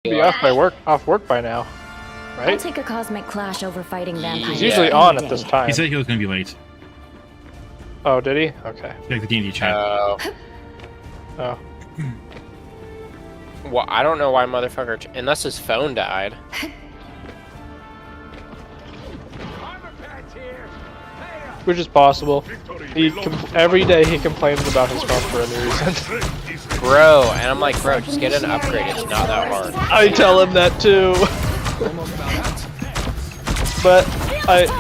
Be off work by now, right? I'll take a cosmic clash over fighting vampires. He's usually on at this time. He said he was going to be late. Oh, did he? Okay. Check the D&D chat. Oh. Well, I don't know why motherfucker... Unless his phone died. Which is possible. Every day he complains about his phone for any reason. Bro, and I'm like, bro, just get an upgrade. It's not that hard. I tell him that too. But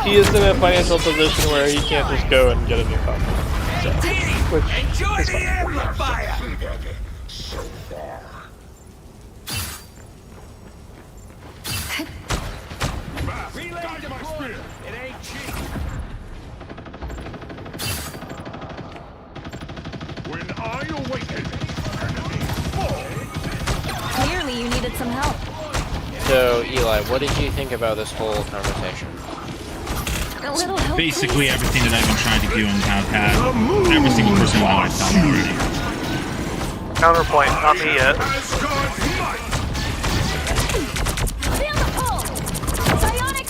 he is in a financial position where he can't just go and get a new phone. So, which is fine. Clearly you needed some help. So, Eli, what did you think about this whole conversation? A little help, Basically everything that I've been trying to do and have had every single person I've done already. Counterpoint, not me yet. Feel the pull. Bionic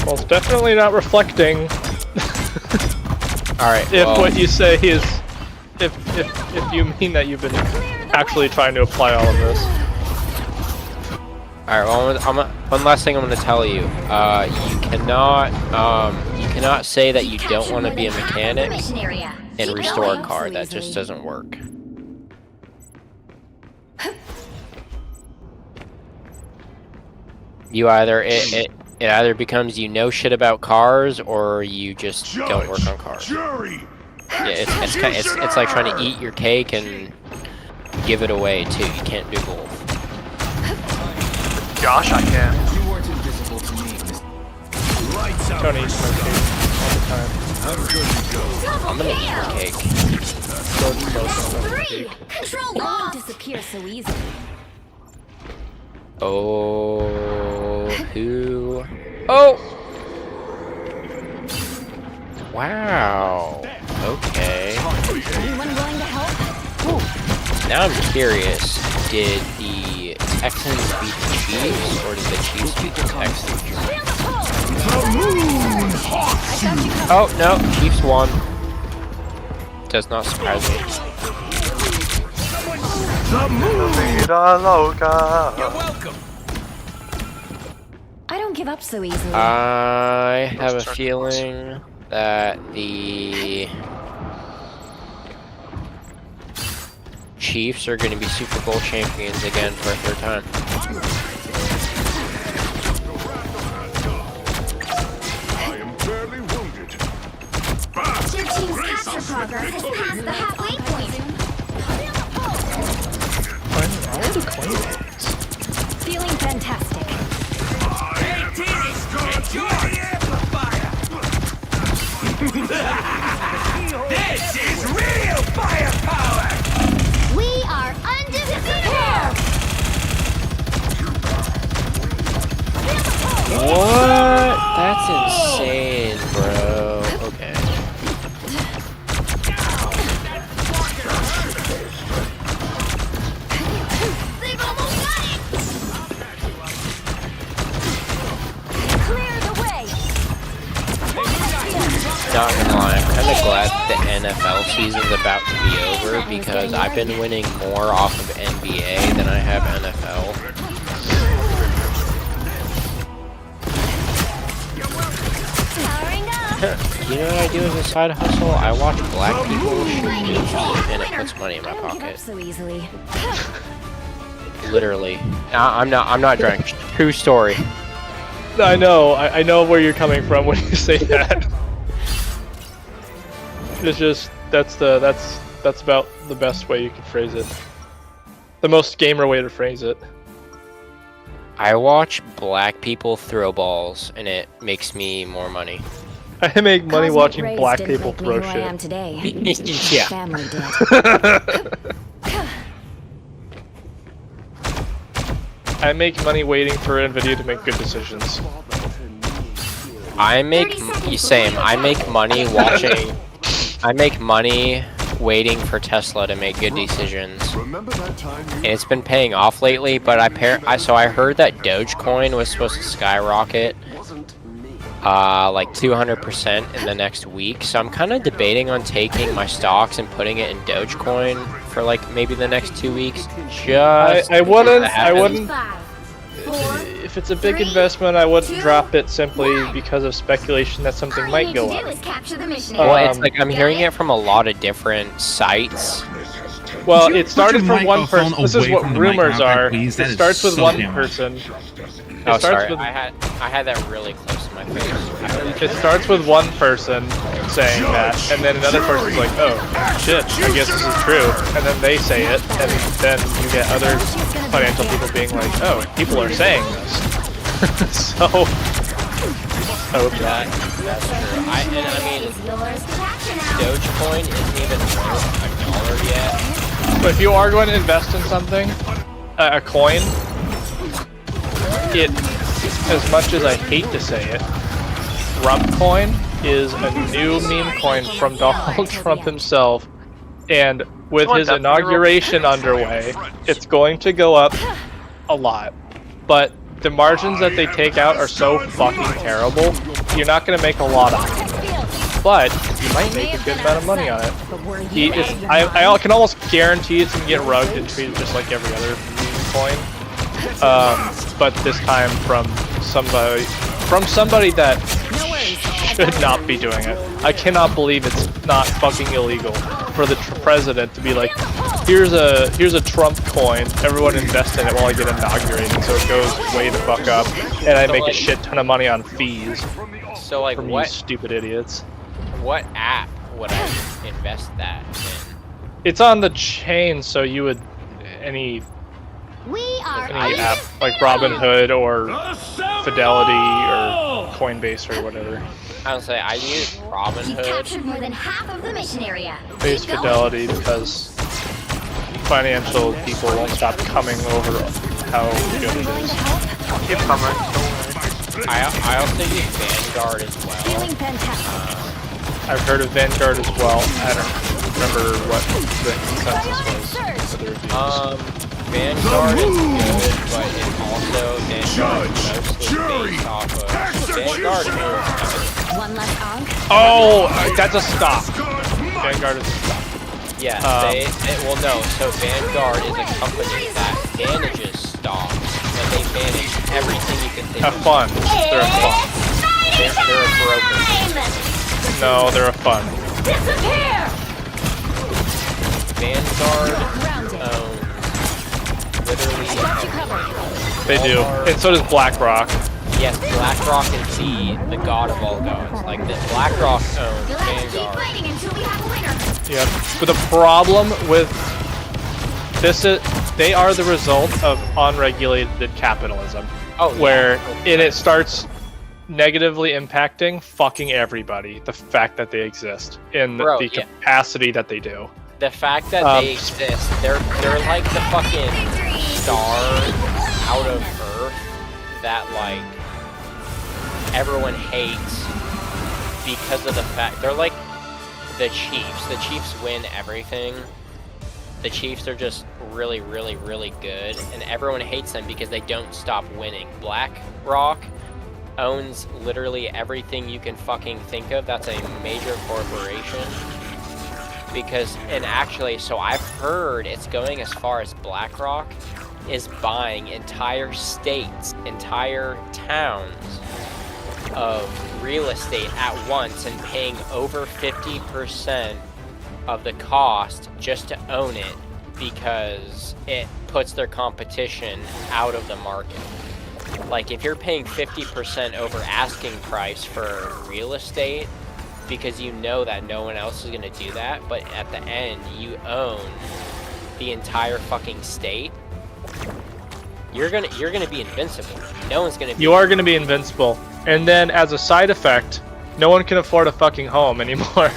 Well, it's definitely not reflecting. Alright, If well, what you say is, if you mean that you've been actually trying to apply all of this. Alright, well, one last thing I'm going to tell you. You cannot say that you don't want to be a mechanic and restore a car. That just doesn't work. You either it either becomes you know shit about cars or you just don't work on cars. Yeah, it's like trying to eat your cake and give it away too. You can't do both. Josh, I can. Tony eats my cake all the time. I'm gonna eat your cake. Control won't disappear so easily. Oh, who? Oh! Wow. Okay. Anyone willing to help? Ooh. Now I'm curious. Did the Texans beat the Chiefs, or did the Chiefs beat the Texans? Feel the pull. Oh, no. Chiefs won. Does not surprise me. Vida loca. I don't give up so easily. I have a feeling that the Chiefs are going to be Super Bowl champions again for a third time. I am barely wounded. Your team's capture progress has passed the halfway point. Feeling fantastic. Hey, team! Enjoy the amplifier! This is real firepower! We are undefeated! What? That's insane, bro. Okay. They've almost got it! Clear the way! Not gonna lie, I'm kind of glad the NFL season's about to be over because I've been winning more off of NBA than I have NFL. Powering up! You know what I do as a side hustle? I watch black people shoot games and it puts money in my I don't give up pocket. so easily. Literally. I'm not drunk. True story. I know where you're coming from when you say that. It's just that's about the best way you could phrase it. The most gamer way to phrase it. I watch black people throw balls and it makes me more money. I make money Cosmic watching rays black didn't people make me throw who I am shit. today. Yeah. Family did. I make money waiting for NVIDIA to make good decisions. I make money watching. I make money waiting for Tesla to make good decisions, Remember that time and it's been paying off lately. But I heard that Dogecoin was supposed to skyrocket, like 200% in the next week. So I'm kind of debating on taking my stocks and putting it in Dogecoin for like maybe the next 2 weeks. Just I wouldn't. Five, four, If it's a big 3, investment, I wouldn't 2, drop it simply 1. because of speculation that something all might you need go to do up. is capture the mission Well, area. Well, it's like I'm hearing it from a lot of different sites. Well, Could you it started put your from one microphone person. This is away what from the mic rumors now, are. please? That It is starts with so one damn person. Oh, It starts sorry, with I had that really close to my face. it starts with one person saying that, and then another person's like, "Oh, shit, I guess this is true," and then they say it, and then you get other financial people being like, "Oh, people are saying this." So, hope that. That's true. I mean, Is yours to capture now. Dogecoin isn't even worth $1 yet. But if you are going to invest in something, a coin, it, as much as I hate to say it, Trump coin is a new meme coin from Donald Trump himself, and with his inauguration underway, it's going to go up a lot. But the margins that they take out are so fucking terrible, you're not going to make a lot on it. But you might make a good amount of money on it. I can almost guarantee it's going to get rugged and treated just like every other meme coin. But this time from somebody that should not be doing it. I cannot believe it's not fucking illegal for the president to be like, here's a Trump coin, everyone invest in it while I get inaugurated, so it goes way the fuck up, and I make a shit ton of money on fees So like, from you stupid idiots. what app would I invest that in? It's on the chain, so you would any We are app like Robinhood or Fidelity or Coinbase or whatever. I would say I use You've Robinhood. captured more than half of the mission area. I use Keep going. Fidelity because financial people won't stop coming over how good it is. Keep coming. Don't worry. I also use Vanguard as well. Feeling fantastic. I've heard of Vanguard as well. I don't remember what the consensus was for the reviews. Vanguard is good, but it also Vanguard is mostly based off of Vanguard is One less onk. Oh, that's a stock. Vanguard is a stock. yeah, well no, so Vanguard is a company that manages stocks, and they manage everything you can think A of. fund. They're a fund. They're a broker. No, they're a fund. Disappear! Vanguard owns literally They do. And so does BlackRock. yes, BlackRock is the god of all gods. Like this, BlackRock owns You'll have to keep Vanguard. fighting until we have a winner. Yep. But the problem with this is they are the result of unregulated capitalism, Oh, yeah. where it starts negatively impacting fucking everybody. The fact that they exist in Bro, the yeah. capacity that they do. The fact that they exist, they're like the fucking star out of Earth that like everyone hates because of the fact they're like the Chiefs. The Chiefs win everything. The Chiefs are just really, really, really good, and everyone hates them because they don't stop winning. BlackRock owns literally everything you can fucking think of. That's a major corporation. Because, and actually, so I've heard it's going as far as BlackRock is buying entire states, entire towns of real estate at once and paying over 50% of the cost just to own it because it puts their competition out of the market. Like if you're paying 50% over asking price for real estate because you know that no one else is going to do that, but at the end you own the entire fucking state, you're gonna be invincible. No one's gonna be. You are going to be invincible. And then as a side effect, no one can afford a fucking home anymore.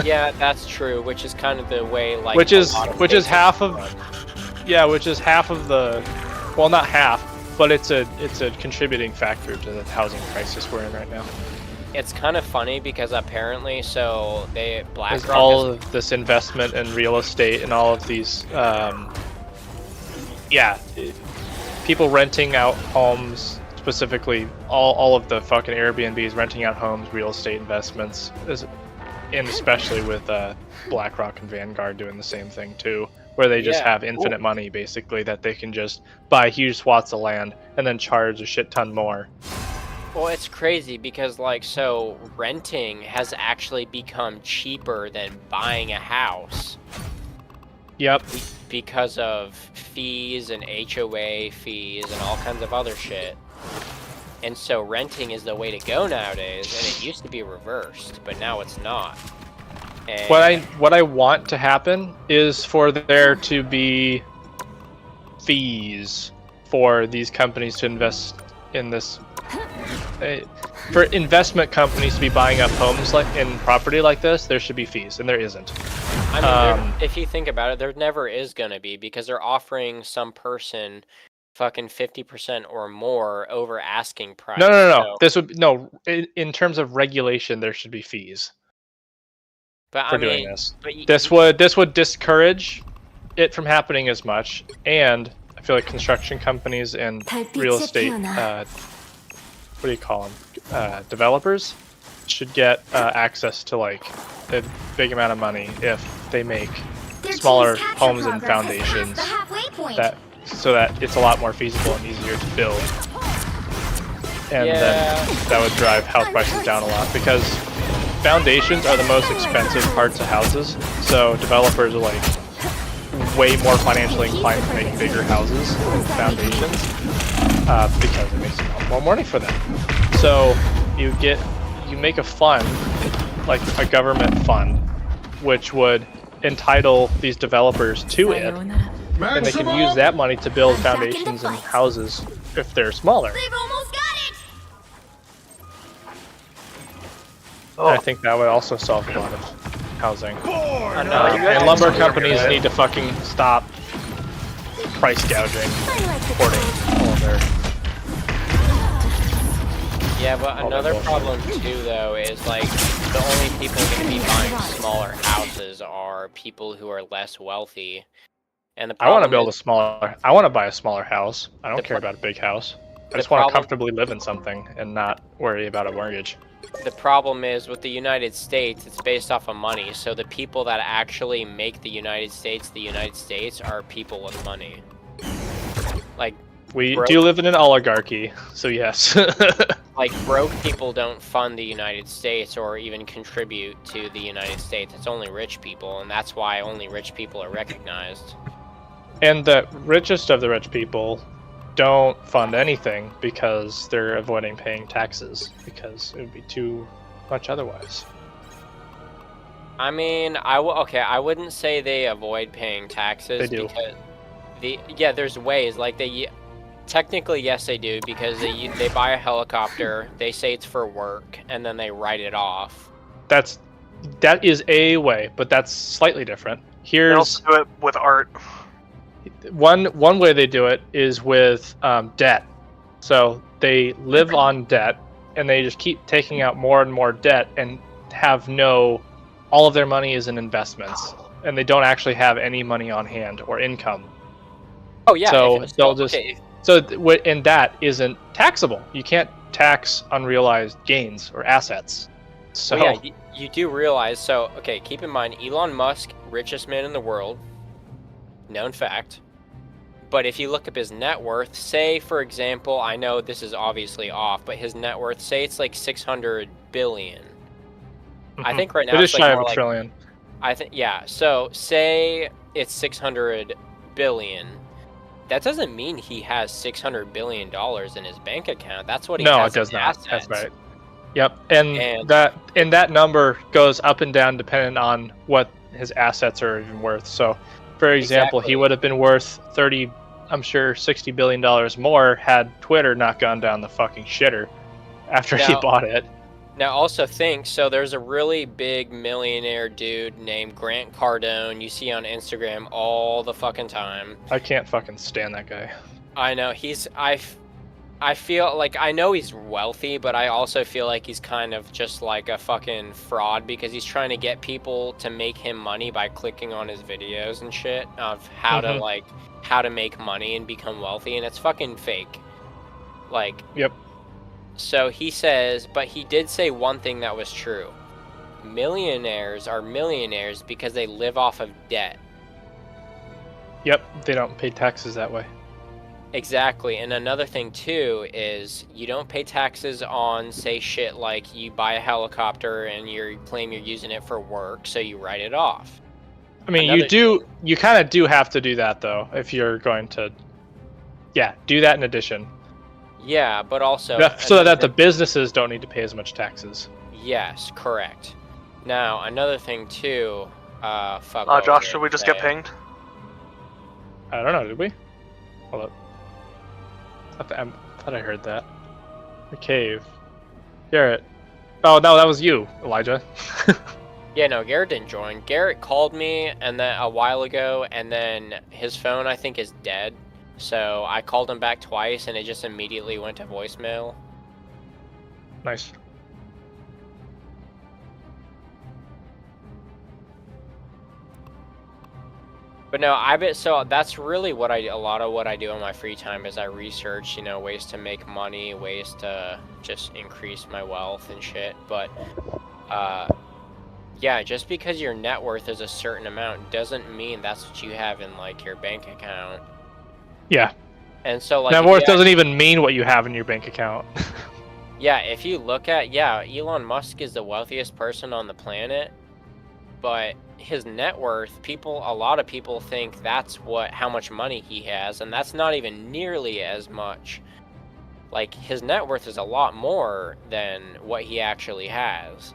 Yeah, that's true, which is kind of the way like which a is lot of which is states half are of run. yeah, which is half of the, well, not half, but it's a contributing factor to the housing crisis we're in right now. It's kind of funny because apparently, so There's BlackRock all is, of this investment in real estate and all of these people renting out homes specifically all of the fucking Airbnbs, renting out homes, real estate investments, and especially with BlackRock and Vanguard doing the same thing too, where they just have infinite money basically that they can just buy huge swaths of land and then charge a shit ton more. Well, it's crazy because, like, so renting has actually become cheaper than buying a house. Yep. Because of fees and HOA fees and all kinds of other shit. And so renting is the way to go nowadays, and it used to be reversed, but now it's not. And What I want to happen is for there to be fees for these companies to invest in this. For investment companies to be buying up homes like in property like this, there should be fees, and there isn't. I mean, if you think about it, there never is gonna be, because they're offering some person fucking 50% or more over asking price. No. So, This would in terms of regulation, there should be fees but for I mean, doing this. But This would discourage it from happening as much, and I feel like construction companies and real estate, what do you call them, developers, should get access to like a big amount of money if they make smaller homes and foundations, so that it's a lot more feasible and easier to build. And then that would drive house prices down a lot, because foundations are the most expensive parts of houses, so developers are like way more financially inclined to make bigger houses than foundations, because it makes a lot more money for them. So you make a fund, like a government fund, which would entitle these developers to it, and they can use that money to build foundations and houses if they're smaller. They've almost got it! And I think that would also solve a lot of housing. And And lumber companies need to fucking stop price gouging, supporting all of their. yeah, but another problem too, though, is like the only people going to be buying smaller houses are people who are less wealthy. And the I want to problem build I want to buy a smaller house. I don't care about a big house. I just want to problem- comfortably live in something and not worry about a mortgage. The problem is with the United States, it's based off of money. So the people that actually make the United States are people with money. Like, We broke- do live in an oligarchy, so yes. like broke people don't fund the United States or even contribute to the United States. It's only rich people, and that's why only rich people are recognized. And the richest of the rich people don't fund anything because they're avoiding paying taxes, because it would be too much otherwise. I mean, I wouldn't say they avoid paying taxes. They do. Because there's ways, like technically yes they do, because they buy a helicopter, they say it's for work, and then they write it off. That is a way, but that's slightly different. They Here's also do it with art. one way they do it is with debt. So they live on debt, and they just keep taking out more and more debt, and have all of their money is in investments, and they don't actually have any money on hand or income. Oh yeah. So they'll just and that isn't taxable. You can't tax unrealized gains or assets. So you do realize. So okay, keep in mind, Elon Musk, richest man in the world, known fact. But if you look up his net worth, say for example, I know this is obviously off, but his net worth, say it's like 600 billion. I think right now it it's is shy like of more a like, trillion. I think so say it's 600 billion. That doesn't mean he has $600 billion in his bank account. That's what he has. No, it does in not. assets. That's right. Yep, and that number goes up and down depending on what his assets are even worth. So, for example, he would have been worth $60 billion more had Twitter not gone down the fucking shitter after he bought it. Now, also think, so there's a really big millionaire dude named Grant Cardone you see on Instagram all the fucking time. I can't fucking stand that guy. I know, I feel like, I know he's wealthy, but I also feel like he's kind of just like a fucking fraud, because he's trying to get people to make him money by clicking on his videos and shit of how to make money and become wealthy, and it's fucking fake. Like, Yep. so he says, but he did say one thing that was true. Millionaires are millionaires because they live off of debt. Yep. They don't pay taxes that way. Exactly. And another thing too is you don't pay taxes on, say, shit like you buy a helicopter and you claim you're using it for work, so you write it off. I mean, you kind of do have to do that though if you're going to, do that in addition. Yeah, but also So that the businesses don't need to pay as much taxes. Yes, correct. Now another thing too. Fuck. Josh, should we just get pinged? I don't know. Did we? Hold up. I thought I heard that. The cave. Garrett. Oh no, that was you, Elijah. Yeah, no, Garrett didn't join. Garrett called me and then a while ago, and then his phone I think is dead. So I called him back twice, and it just immediately went to voicemail. Nice. But no, so that's really what a lot of what I do in my free time is I research, ways to make money, ways to just increase my wealth and shit. But yeah, just because your net worth is a certain amount doesn't mean that's what you have in like your bank account. Yeah. And so like net worth doesn't even mean what you have in your bank account. Yeah, if you look at Elon Musk is the wealthiest person on the planet, but his net worth, a lot of people think that's how much money he has, and that's not even nearly as much. Like, his net worth is a lot more than what he actually has.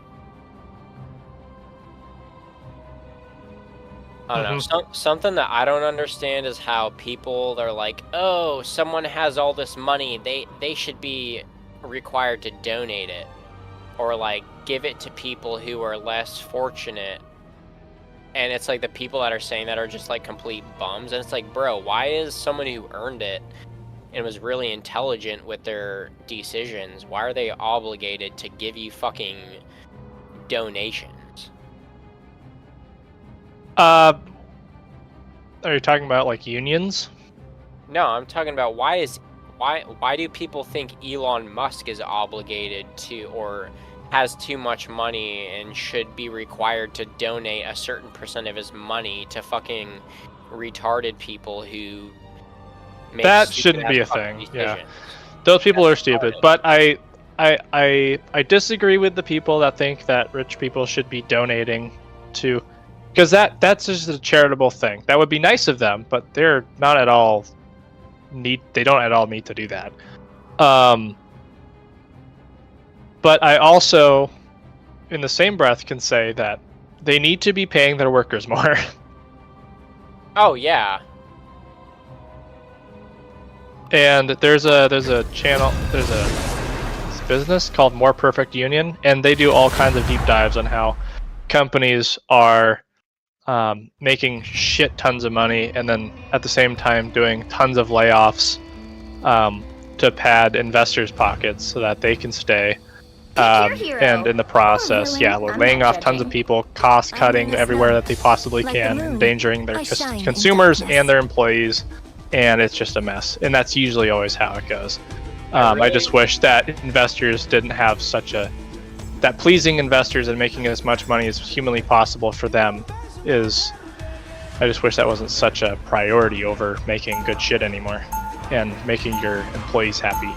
I don't know. Something that I don't understand is how they're like, oh, someone has all this money, they should be required to donate it, or like give it to people who are less fortunate. And it's like the people that are saying that are just like complete bums. And it's like, bro, why is someone who earned it and was really intelligent with their decisions, why are they obligated to give you fucking donations? Are you talking about like unions? No, I'm talking about why do people think Elon Musk is obligated to, or has too much money and should be required to donate a certain % of his money to fucking retarded people who make that shouldn't be a thing. decisions. Yeah, those people are stupid. But I disagree with the people that think that rich people should be donating to, because that's just a charitable thing. That would be nice of them, but they're not at all they don't at all need to do that. But I also, in the same breath, can say that they need to be paying their workers more. Oh yeah. And there's a channel, there's a business called More Perfect Union, and they do all kinds of deep dives on how companies are making shit tons of money, and then at the same time doing tons of layoffs to pad investors' pockets so that they can stay. And in the process, we're laying off tons of people, cost cutting everywhere that they possibly can, endangering their consumers and their employees, and it's just a mess. And that's usually always how it goes. I just wish that investors didn't have that pleasing investors and making as much money as humanly possible for them I just wish that wasn't such a priority over making good shit anymore and making your employees happy.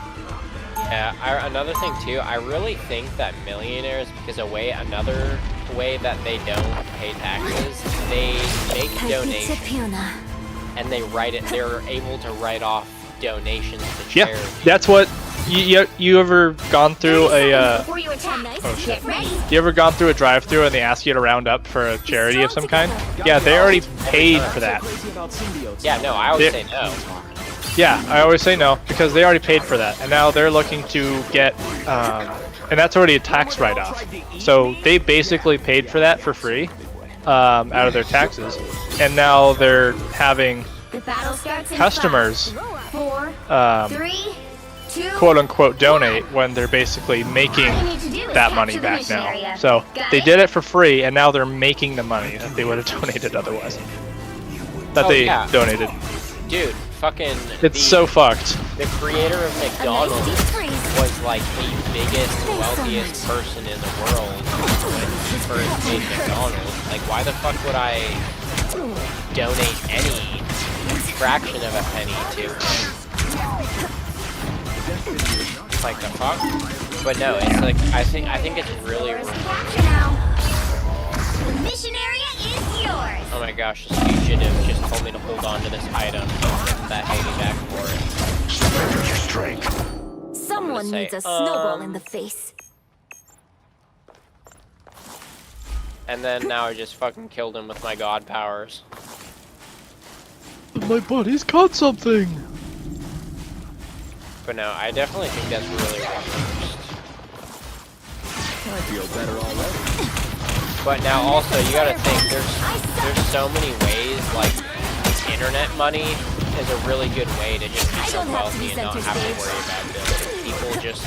Yeah, another thing too, I really think that millionaires, because another way that they don't pay taxes, they make donations and they're able to write off donations to charity. Yeah, that's what you ever gone through a you ever gone through a drive-through and they ask you to round up for a charity of some kind? Yeah, they already paid for that. Yeah, no, I always say no. Yeah, I always say no because they already paid for that, and now they're looking to get and that's already a tax write-off. So they basically paid for that for free out of their taxes, and now they're having customers quote unquote donate when they're basically making that money back now. So they did it for free, and now they're making the money that they would have donated otherwise. That they donated. Dude, fucking... It's so fucked. The creator of McDonald's deep freeze. was like the biggest, wealthiest person in the world when he first made McDonald's. Like, why the fuck would I donate any fraction of a penny to him? Like the fuck? But no, it's like I think it's really. The mission area is yours. Oh my gosh, this fugitive just told me to hold on to this item that paid me back for it. Someone say, needs a snowball in the face. And then now I just fucking killed him with my god powers. My buddy's caught something. But no, I definitely think that's really worst. I feel better already. But now also you gotta think there's so many ways, like internet money is a really good way to just become wealthy and not have to worry about bills. People just,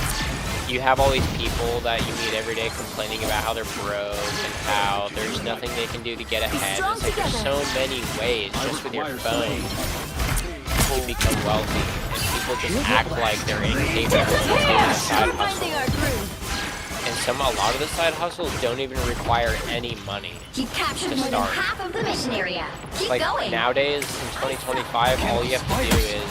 you have all these people that you meet every day complaining about how they're broke and how there's nothing they can do to get ahead. It's like there's so many ways just with your phone to become wealthy, and people just act like they're incapable of doing a side hustle. And a lot of the side hustles don't even require any money You captured to more than start. half of the mission area. Keep Like going. nowadays in 2025, all you have to do is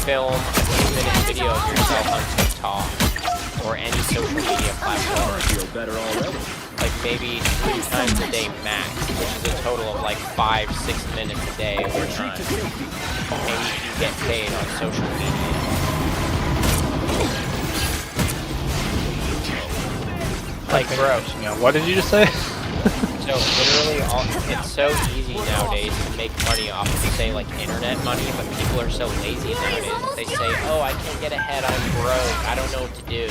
film a 2-minute video of yourself on TikTok or any social media platform. I feel better already. Like maybe 3 times a day max, which is a total of like 5-6 minutes a day over time. And you can get paid on social media. Like, bro. Yeah, what did you just say? So literally, it's so easy nowadays to make money off of, say, like internet money, but people are so lazy nowadays. They say, "Oh, I can't get ahead. I'm broke. I don't know what to do."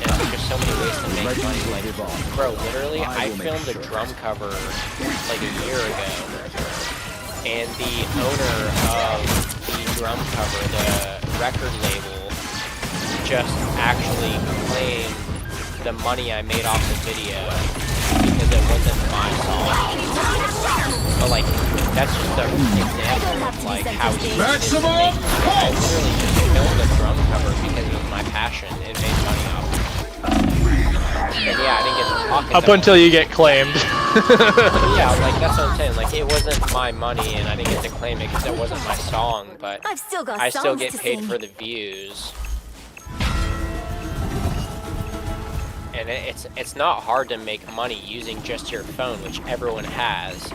And there's just so many ways to make money. Like, bro, literally, I filmed a drum cover like a year ago, and the owner of the drum cover, the record label, just actually claimed the money I made off the video because it wasn't my song. But like, that's just an example of like how easy it is to make money. I literally just filmed a drum cover because it was my passion and made money off it. And yeah, I didn't get to talk Up until you get claimed. Yeah, like that's what I'm saying. Like it wasn't my money and I didn't get to claim it because it wasn't my song, but I've still got I still songs get to paid sing. for the views. And it's not hard to make money using just your phone, which everyone has.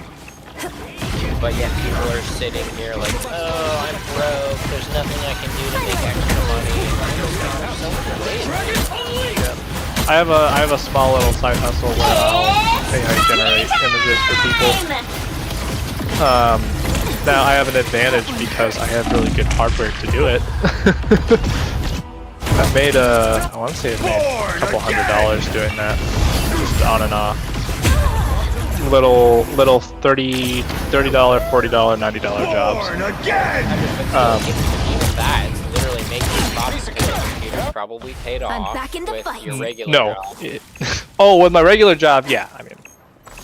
But yet people are sitting here like, oh, I'm broke, there's nothing I can do to make extra money. I have a small little side hustle where I'll AI generate images for people. Now I have an advantage because I have really good hardware to do it. I've made I want to say I've made a couple $100 doing that, just on and off. Little $30, $40, $90 jobs. Even that, it's literally making profit because your computer's probably paid off back in the with fight. your regular No. job. Oh, with my regular job, yeah. I mean,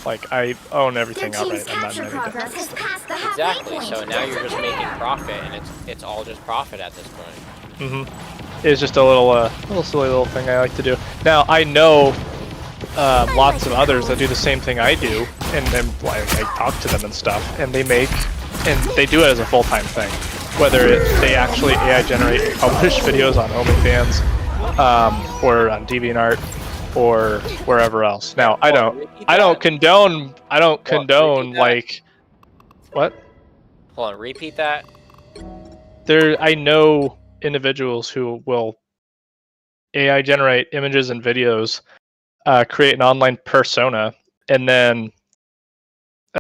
like I own Their everything team's outright. I'm not capture in any progress debt. has passed the halfway Exactly, point. so now you're just making profit, and it's all just profit at this point. It's just a little silly little thing I like to do. Now I know lots of others that do the same thing I do, and then like, I talk to them and stuff, and they do it as a full-time thing. Whether they actually AI generate and publish videos on OnlyFans, or on DeviantArt, or wherever else. Now I don't condone like what? Hold on, repeat that. I know individuals who will AI generate images and videos, create an online persona, and then